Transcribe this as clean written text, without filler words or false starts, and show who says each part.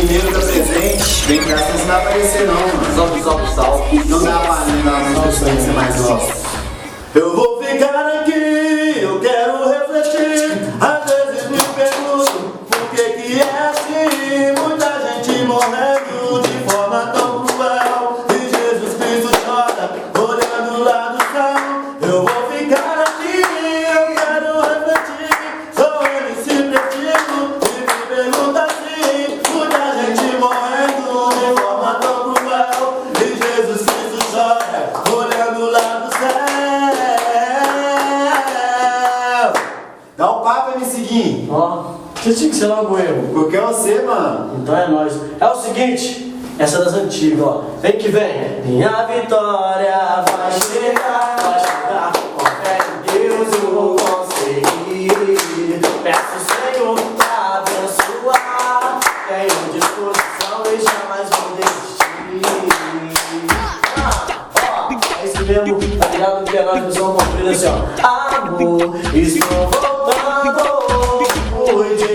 Speaker 1: mineiro tá presente. Vem cá, você não vai aparecer não, mano.
Speaker 2: Salve, salve, salve.
Speaker 1: Não dá pra dar uma pessoa que você mais gosta. Eu vou ficar aqui, eu quero refletir. Às vezes me pergunto por que é assim. Muita gente morrendo de forma tão cruel. E Jesus Cristo chora, olhando lá do céu. Eu vou ficar aqui, eu quero refletir. Sou ele se preciso e me pergunta assim. Muita gente morrendo de forma tão cruel. E Jesus Cristo chora, olhando lá do céu. Dá um papo, MC.
Speaker 3: Ó, você tinha que ser logo eu.
Speaker 1: Porque é você, mano.
Speaker 3: Então é nóis. É o seguinte, essa é das antigas, ó. Vem que vem. Minha vitória vai chegar, com fé em Deus eu vou conseguir. Peço, Senhor, pra abençoar. Tenho disposição e jamais vou desistir. É isso mesmo, tá ligado? Que é nós, missão comprida assim, ó. Amor, estou voltando. Cuide